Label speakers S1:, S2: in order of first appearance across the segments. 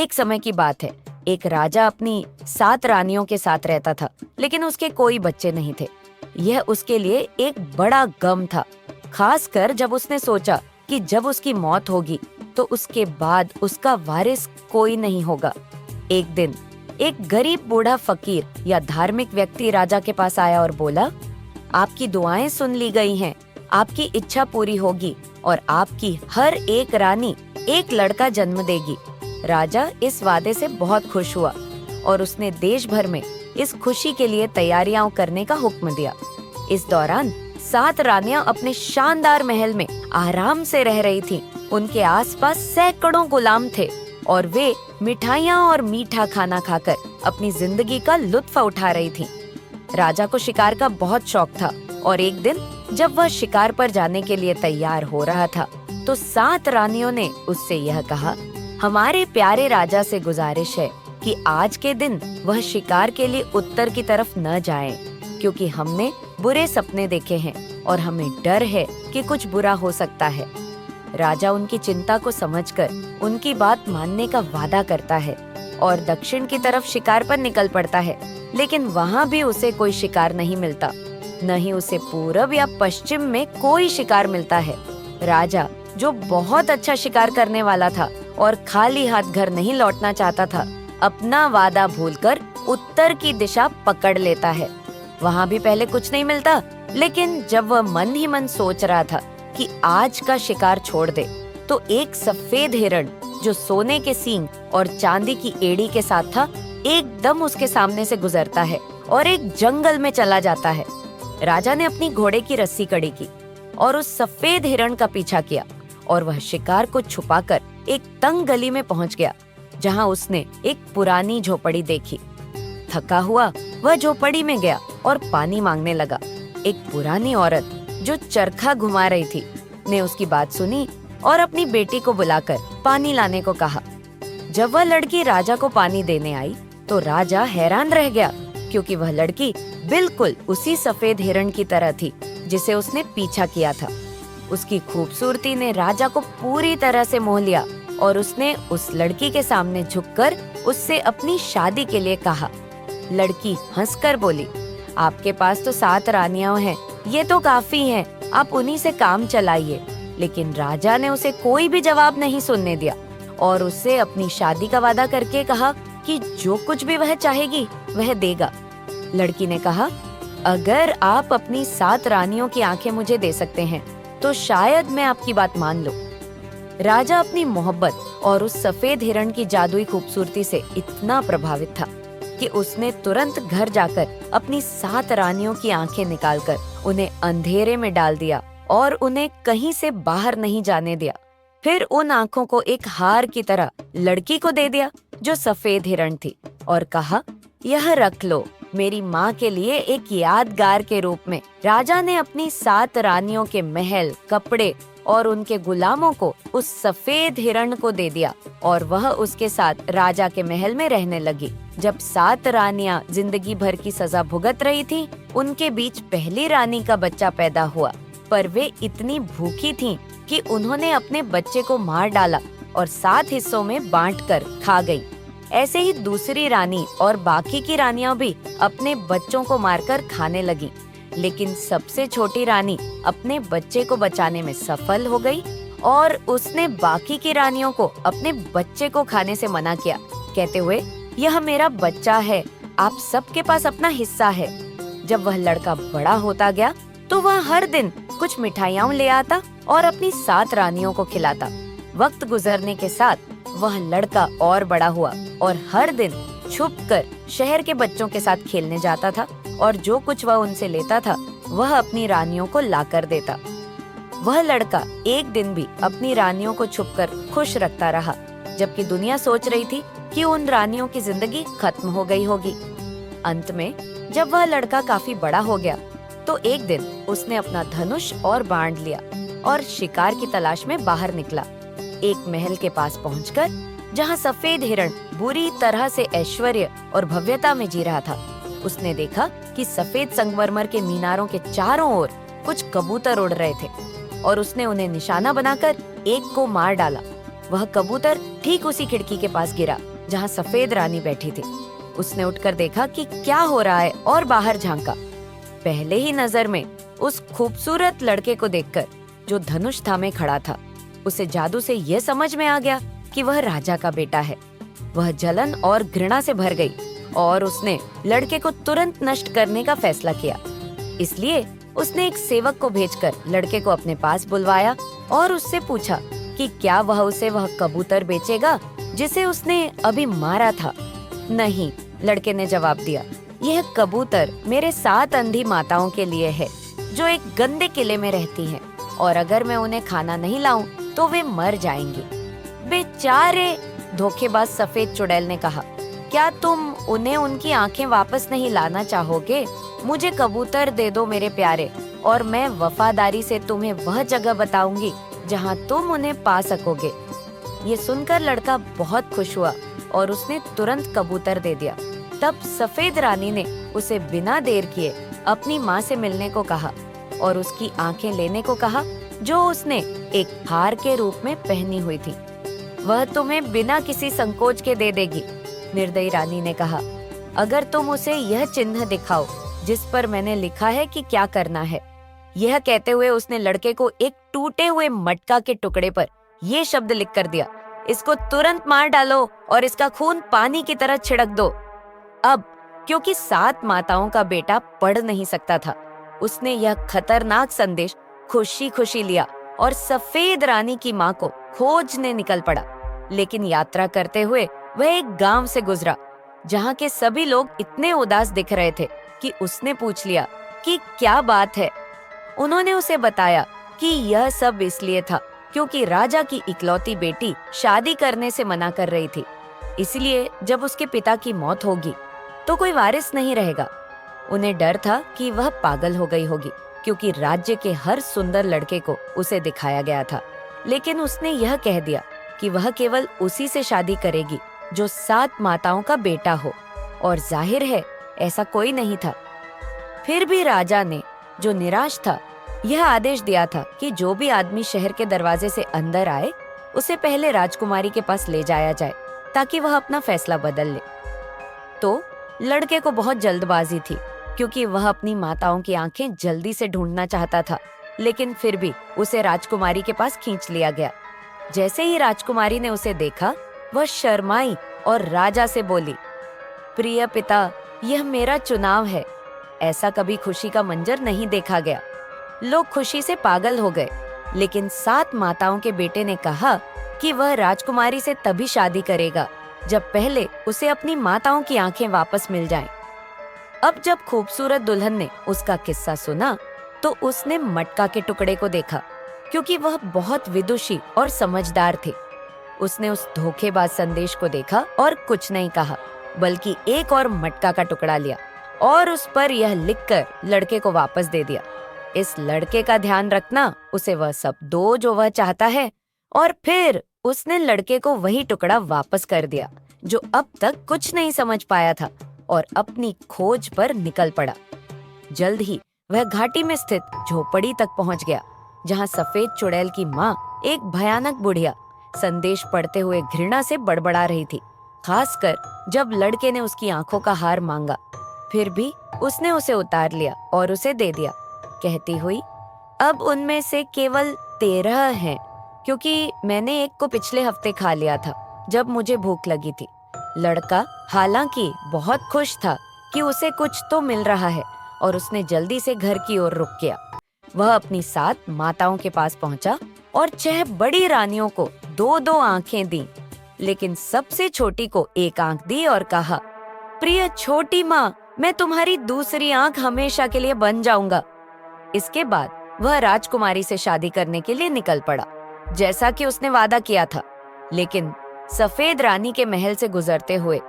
S1: एक समय की बात है। एक राजा अपनी 7 रानियों के साथ रहता था, लेकिन उसके कोई बच्चे नहीं थे। यह उसके लिए एक बड़ा गम था, खासकर जब उसने सोचा कि जब उसकी मौत होगी तो उसके बाद उसका वारिस कोई नहीं होगा। एक दिन एक गरीब बूढ़ा फकीर या धार्मिक व्यक्ति राजा के पास आया और बोला, आपकी दुआएं सुन ली गई हैं, आपकी इच्छा पूरी होगी और आपकी हर एक रानी एक लड़का जन्म देगी। राजा इस वादे से बहुत खुश हुआ और उसने देश भर में इस खुशी के लिए तैयारियां करने का हुक्म दिया। इस दौरान 7 रानियां अपने शानदार महल में आराम से रह रही थीं। उनके आसपास सैकड़ों गुलाम थे और वे मिठाइयाँ और मीठा खाना खाकर अपनी जिंदगी का लुत्फ उठा रही थीं। राजा को शिकार का बहुत शौक था और एक दिन जब वह शिकार पर जाने के लिए तैयार हो रहा था तो 7 रानियों ने उससे यह कहा, हमारे प्यारे राजा से गुजारिश है कि आज के दिन वह शिकार के लिए उत्तर की तरफ न जाएं, क्योंकि हमने बुरे सपने देखे हैं और हमें डर है कि कुछ बुरा हो सकता है। राजा उनकी चिंता को समझकर उनकी बात मानने का वादा करता है और दक्षिण की तरफ शिकार पर निकल पड़ता है, लेकिन वहाँ भी उसे कोई शिकार नहीं मिलता, न ही उसे पूरब या पश्चिम में कोई शिकार मिलता है। राजा, जो बहुत अच्छा शिकार करने वाला था और खाली हाथ घर नहीं लौटना चाहता था, अपना वादा भूलकर उत्तर की दिशा पकड़ लेता है। वहाँ भी पहले कुछ नहीं मिलता, लेकिन जब वह मन ही मन सोच रहा था कि आज का शिकार छोड़ दे, तो एक सफेद हिरण जो सोने के सींग और चांदी की एड़ी के साथ था, एकदम उसके सामने से गुजरता है और एक जंगल में चला जाता है। राजा ने अपनी घोड़े की रस्सी कड़ी की और उस सफेद हिरण का पीछा किया और वह शिकार को छुपाकर एक तंग गली में पहुंच गया, जहां उसने एक पुरानी झोपड़ी देखी। थका हुआ वह झोपड़ी में गया और पानी मांगने लगा। एक पुरानी औरत जो चरखा घुमा रही थी ने उसकी बात सुनी और अपनी बेटी को बुलाकर पानी लाने को कहा। जब वह लड़की राजा को पानी देने आई तो राजा हैरान रह गया, क्योंकि वह लड़की बिल्कुल उसी सफेद हिरण की तरह थी जिसे उसने पीछा किया था। उसकी खूबसूरती ने राजा को पूरी तरह से मोह लिया और उसने उस लड़की के सामने झुककर उससे अपनी शादी के लिए कहा। लड़की हंसकर बोली, आपके पास तो 7 रानियां हैं, ये तो काफी हैं, आप उन्हीं से काम चलाइए। लेकिन राजा ने उसे कोई भी जवाब नहीं सुनने दिया और उससे अपनी शादी का वादा करके कहा कि जो कुछ भी वह चाहेगी वह देगा। लड़की ने कहा, अगर आप अपनी 7 रानियों की आंखें मुझे दे सकते हैं तो शायद मैं आपकी बात मान लूं। राजा अपनी मोहब्बत और उस सफेद हिरण की जादुई खूबसूरती से इतना प्रभावित था कि उसने तुरंत घर जाकर अपनी 7 रानियों की आंखें निकालकर उन्हें अंधेरे में डाल दिया और उन्हें कहीं से बाहर नहीं जाने दिया। फिर उन आंखों को एक हार की तरह लड़की को दे दिया जो सफेद हिरण थी और कहा, यह रख लो मेरी माँ के लिए एक यादगार के रूप में। राजा ने अपनी 7 रानियों के महल, कपड़े और उनके गुलामों को उस सफेद हिरण को दे दिया और वह उसके साथ राजा के महल में रहने लगी। जब 7 रानियां जिंदगी भर की सजा भुगत रही थीं, उनके बीच पहली रानी का बच्चा पैदा हुआ, पर वे इतनी भूखी थीं कि उन्होंने अपने बच्चे को मार डाला और 7 हिस्सों में बांटकर खा गईं। ऐसे ही दूसरी रानी और बाकी की रानियां भी अपने बच्चों को मारकर खाने लगीं, लेकिन सबसे छोटी रानी अपने बच्चे को बचाने में सफल हो गई और उसने बाकी की रानियों को अपने बच्चे को खाने से मना किया, कहते हुए, यह मेरा बच्चा है, आप सबके पास अपना हिस्सा है। जब वह लड़का बड़ा होता गया तो वह हर दिन कुछ मिठाइयाँ ले आता और अपनी 7 रानियों को खिलाता। वक्त गुजरने के साथ वह लड़का और बड़ा हुआ और हर दिन छुपकर शहर के बच्चों के साथ खेलने जाता था और जो कुछ वह उनसे लेता था वह अपनी रानियों को लाकर देता। वह लड़का एक दिन भी अपनी रानियों को छुपकर खुश रखता रहा, जबकि दुनिया सोच रही थी कि उन रानियों की जिंदगी खत्म हो गई होगी। अंत में जब वह लड़का काफी बड़ा हो गया तो एक दिन उसने अपना धनुष और बाण लिया और शिकार की तलाश में बाहर निकला। एक महल के पास पहुंचकर, जहां सफेद हिरण बुरी तरह से ऐश्वर्य और भव्यता में जी रहा था, उसने देखा कि सफेद संगमरमर के मीनारों के चारों ओर कुछ कबूतर उड़ रहे थे और उसने उन्हें निशाना बनाकर एक को मार डाला। वह कबूतर ठीक उसी खिड़की के पास गिरा जहाँ सफेद रानी बैठी थी। उसने उठकर देखा कि क्या हो रहा है और बाहर झांका। पहले ही नजर में उस खूबसूरत लड़के को देखकर जो धनुष थामे खड़ा था, उसे जादू से यह समझ में आ गया कि वह राजा का बेटा है। वह जलन और घृणा से भर गई और उसने लड़के को तुरंत नष्ट करने का फैसला किया। इसलिए उसने एक सेवक को भेजकर लड़के को अपने पास बुलवाया और उससे पूछा कि क्या वह उसे वह कबूतर बेचेगा जिसे उसने अभी मारा था। नहीं, लड़के ने जवाब दिया, यह कबूतर मेरे 7 अंधी माताओं के लिए है जो एक गंदे किले में रहती हैं, और अगर मैं उन्हें खाना नहीं लाऊं तो वे मर जाएंगी। बेचारे, धोखेबाज सफेद चुड़ैल ने कहा, क्या तुम उन्हें उनकी आंखें वापस नहीं लाना चाहोगे? मुझे कबूतर दे दो मेरे प्यारे, और मैं वफादारी से तुम्हें वह जगह बताऊंगी जहां तुम उन्हें पा सकोगे। ये सुनकर लड़का बहुत खुश हुआ और उसने तुरंत कबूतर दे दिया। तब सफेद रानी ने उसे बिना देर किए अपनी माँ से मिलने को कहा और उसकी आंखें लेने को कहा जो उसने एक हार के रूप में पहनी हुई थी। वह तुम्हें बिना किसी संकोच के दे देगी, निर्दयी रानी ने कहा, अगर तुम उसे यह चिन्ह दिखाओ जिस पर मैंने लिखा है कि क्या करना है। यह कहते हुए उसने लड़के को एक टूटे हुए मटका के टुकड़े पर ये शब्द लिख कर दिया, इसको तुरंत मार डालो और इसका खून पानी की तरह छिड़क दो। अब क्योंकि 7 माताओं का बेटा पढ़ नहीं सकता था, उसने यह खतरनाक संदेश खुशी खुशी लिया और सफेद रानी की माँ को खोजने निकल पड़ा। लेकिन यात्रा करते हुए वह एक गांव से गुजरा जहाँ के सभी लोग इतने उदास दिख रहे थे कि उसने पूछ लिया कि क्या बात है। उन्होंने उसे बताया कि यह सब इसलिए था क्योंकि राजा की इकलौती बेटी शादी करने से मना कर रही थी, इसलिए जब उसके पिता की मौत होगी तो कोई वारिस नहीं रहेगा। उन्हें डर था कि वह पागल हो गई होगी क्योंकि राज्य के हर सुंदर लड़के को उसे दिखाया गया था। लेकिन उसने यह कह दिया कि वह केवल उसी से शादी करेगी जो 7 माताओं का बेटा हो, और जाहिर है ऐसा कोई नहीं था। फिर भी राजा ने, जो निराश था, यह आदेश दिया था कि जो भी आदमी शहर के दरवाजे से अंदर आए उसे पहले राजकुमारी के पास ले जाया जाए ताकि वह अपना फैसला बदल ले। तो लड़के को बहुत जल्दबाजी थी क्योंकि वह अपनी माताओं की आंखें जल्दी से ढूंढना चाहता था, लेकिन फिर भी उसे राजकुमारी के पास खींच लिया गया। जैसे ही राजकुमारी ने उसे देखा, वह शर्माई और राजा से बोली, प्रिय पिता, यह मेरा चुनाव है। ऐसा कभी खुशी का मंजर नहीं देखा गया। लोग खुशी से पागल हो गए, लेकिन 7 माताओं के बेटे ने कहा कि वह राजकुमारी से तभी शादी करेगा जब पहले उसे अपनी माताओं की आंखें वापस मिल जाएं। अब जब खूबसूरत दुल्हन ने उसका किस्सा सुना तो उसने मटका के टुकड़े को देखा क्योंकि वह बहुत विदुषी और समझदार थी। उसने उस धोखेबाज संदेश को देखा और कुछ नहीं कहा, बल्कि एक और मटका का टुकड़ा लिया और उस पर यह लिखकर लड़के को वापस दे दिया, इस लड़के का ध्यान रखना, उसे वह सब दो जो वह चाहता है। और फिर उसने लड़के को वही टुकड़ा वापस कर दिया जो अब तक कुछ नहीं समझ पाया था और अपनी खोज पर निकल पड़ा। जल्द ही वह घाटी में स्थित झोपड़ी तक पहुंच गया जहां सफेद चुड़ैल की माँ, एक भयानक बुढ़िया, संदेश पढ़ते हुए घृणा से बड़बड़ा रही थी, खासकर जब लड़के ने उसकी आंखों का हार मांगा। फिर भी उसने उसे उतार लिया और उसे दे दिया, कहती हुई, अब उनमें से केवल 13 हैं क्योंकि मैंने एक को पिछले हफ्ते खा लिया था जब मुझे भूख लगी थी। लड़का हालांकि बहुत खुश था कि उसे कुछ तो मिल रहा है और उसने जल्दी से घर की ओर रुख किया। वह अपनी 7 माताओं के पास पहुंचा और 6 बड़ी रानियों को 2-2 आंखें दी, लेकिन सबसे छोटी को एक आंख दी और कहा, प्रिय छोटी माँ, मैं तुम्हारी दूसरी आंख हमेशा के लिए बन जाऊंगा। इसके बाद वह राजकुमारी से शादी करने के लिए निकल पड़ा जैसा कि उसने वादा किया था। लेकिन सफेद रानी के महल से गुजरते हुए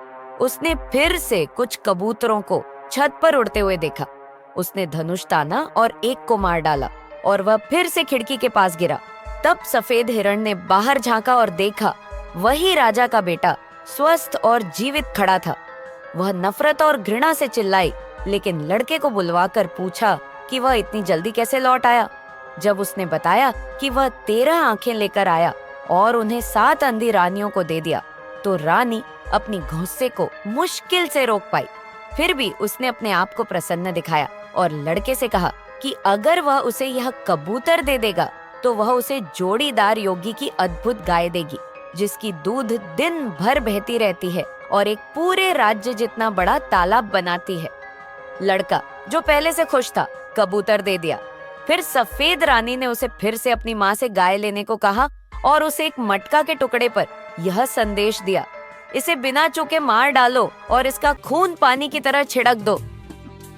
S1: उसने फिर से कुछ कबूतरों को छत पर उड़ते हुए देखा। उसने धनुष ताना और एक को मार डाला और वह फिर से खिड़की के पास गिरा। तब सफेद हिरण ने बाहर झांका और देखा वही राजा का बेटा स्वस्थ और जीवित खड़ा था। वह नफरत और घृणा से चिल्लाई, लेकिन लड़के को बुलवाकर पूछा कि वह इतनी जल्दी कैसे लौट आया। जब उसने बताया कि वह 13 आंखें लेकर आया और उन्हें 7 अंधी रानियों को दे दिया तो रानी अपनी गुस्से को मुश्किल से रोक पाई। फिर भी उसने अपने आप को प्रसन्न दिखाया और लड़के से कहा कि अगर वह उसे यह कबूतर दे देगा तो वह उसे जोड़ीदार योगी की अद्भुत गाय देगी, जिसकी दूध दिन भर बहती रहती है और एक पूरे राज्य जितना बड़ा तालाब बनाती है। लड़का, जो पहले से खुश था, कबूतर दे दिया। फिर सफेद रानी ने उसे फिर से अपनी माँ से गाय लेने को कहा और उसे एक मटका के टुकड़े पर यह संदेश दिया, इसे बिना चूके मार डालो और इसका खून पानी की तरह छिड़क दो।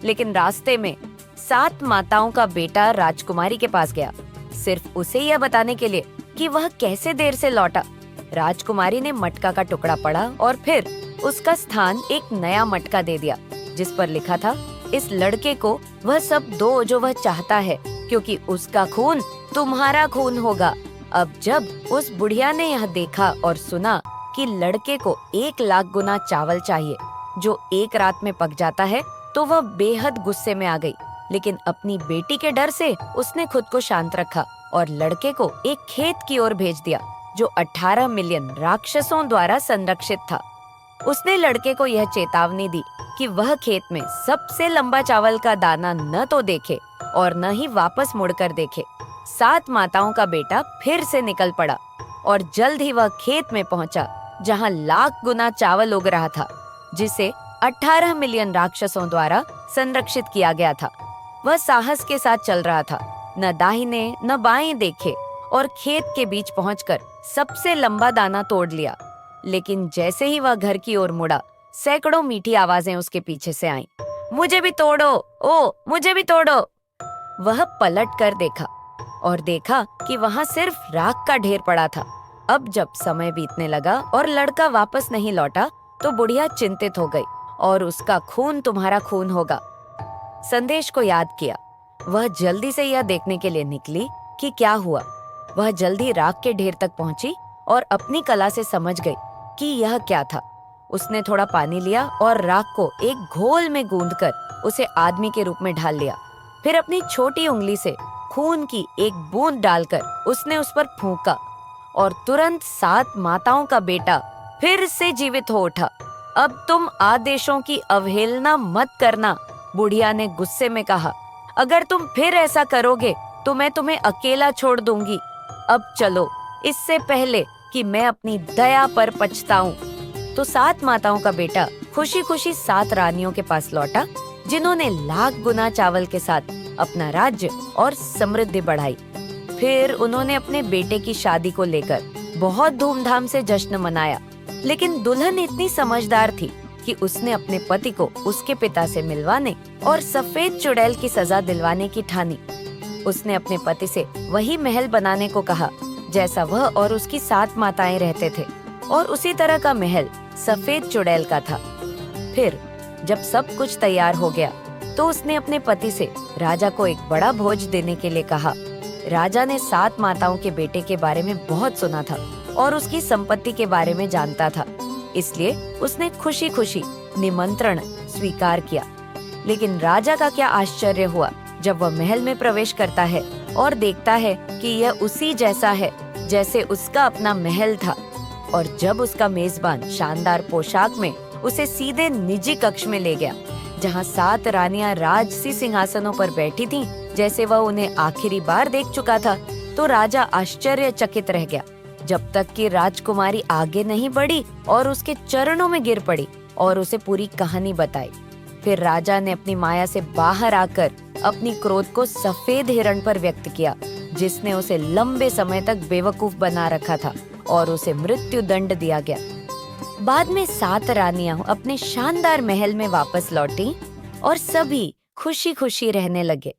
S1: लेकिन रास्ते में 7 माताओं का बेटा राजकुमारी के पास गया, सिर्फ उसे यह बताने के लिए कि वह कैसे देर से लौटा। राजकुमारी ने मटका का टुकड़ा पढ़ा और फिर उसका स्थान एक नया मटका दे दिया, जिस पर लिखा था, इस लड़के को वह सब दो जो वह चाहता है, क्योंकि उसका खून तुम्हारा खून होगा। अब जब उस बुढ़िया ने यह देखा और सुना कि लड़के को 1 लाख गुना चावल चाहिए जो एक रात में पक जाता है, तो वह बेहद गुस्से में आ गई। लेकिन अपनी बेटी के डर से उसने खुद को शांत रखा और लड़के को एक खेत की ओर भेज दिया जो 18 मिलियन राक्षसों द्वारा संरक्षित था। उसने लड़के को यह चेतावनी दी कि वह खेत में सबसे लंबा चावल का दाना न तो देखे और न ही वापस मुड़कर देखे। 7 माताओं का बेटा फिर से निकल पड़ा और जल्द ही वह खेत में पहुंचा जहां लाख गुना चावल उग रहा था, जिसे 18 मिलियन राक्षसों द्वारा संरक्षित किया गया था। वह साहस के साथ चल रहा था, न दाहिने न बाएं देखे और खेत के बीच पहुंचकर सबसे लंबा दाना तोड़ लिया। लेकिन जैसे ही वह घर की ओर मुड़ा, सैकड़ों मीठी आवाजें उसके पीछे से आईं। मुझे भी तोड़ो, ओ मुझे भी तोड़ो। वह पलट कर देखा और देखा कि वहां सिर्फ राख का ढेर पड़ा था। अब जब समय बीतने लगा और लड़का वापस नहीं लौटा तो बुढ़िया चिंतित हो गई और उसका खून तुम्हारा खून होगा संदेश को याद किया। वह जल्दी से यह देखने के लिए निकली कि क्या हुआ। वह जल्दी राख के ढेर तक पहुंची और अपनी कला से समझ गई कि यह क्या था। उसने थोड़ा पानी लिया और राख को एक घोल में गूंथकर उसे आदमी के रूप में ढाल लिया। फिर अपनी छोटी उंगली से खून की एक बूंद डालकर उसने उस पर फूंका और तुरंत 7 माताओं का बेटा फिर से जीवित हो उठा। अब तुम आदेशों की अवहेलना मत करना, बुढ़िया ने गुस्से में कहा। अगर तुम फिर ऐसा करोगे तो मैं तुम्हें अकेला छोड़ दूंगी। अब चलो, इससे पहले कि मैं अपनी दया पर पछताऊं। तो 7 माताओं का बेटा खुशी खुशी 7 रानियों के पास लौटा, जिन्होंने लाख गुना चावल के साथ अपना राज्य और समृद्धि बढ़ाई। फिर उन्होंने अपने बेटे की शादी को लेकर बहुत धूमधाम से जश्न मनाया। लेकिन दुल्हन इतनी समझदार थी कि उसने अपने पति को उसके पिता से मिलवाने और सफेद चुड़ैल की सजा दिलवाने की ठानी। उसने अपने पति से वही महल बनाने को कहा जैसा वह और उसकी 7 माताएं रहते थे, और उसी तरह का महल सफेद चुड़ैल का था। फिर जब सब कुछ तैयार हो गया तो उसने अपने पति से राजा को एक बड़ा भोज देने के लिए कहा। राजा ने 7 माताओं के बेटे के बारे में बहुत सुना था और उसकी संपत्ति के बारे में जानता था, इसलिए उसने खुशी खुशी निमंत्रण स्वीकार किया। लेकिन राजा का क्या आश्चर्य हुआ जब वह महल में प्रवेश करता है और देखता है कि यह उसी जैसा है जैसे उसका अपना महल था। और जब उसका मेजबान शानदार पोशाक में उसे सीधे निजी कक्ष में ले गया, जहाँ 7 रानियां राजसी सिंहासनों पर बैठी थीं, जैसे वह उन्हें आखिरी बार देख चुका था, तो राजा आश्चर्यचकित रह गया, जब तक कि राजकुमारी आगे नहीं बढ़ी और उसके चरणों में गिर पड़ी और उसे पूरी कहानी बताई। फिर राजा ने अपनी माया से बाहर आकर अपनी क्रोध को सफेद हिरण पर व्यक्त किया, जिसने उसे लंबे समय तक बेवकूफ बना रखा था, और उसे मृत्यु दंड दिया गया। बाद में 7 रानियां अपने शानदार महल में वापस लौटी और सभी खुशी खुशी रहने लगे।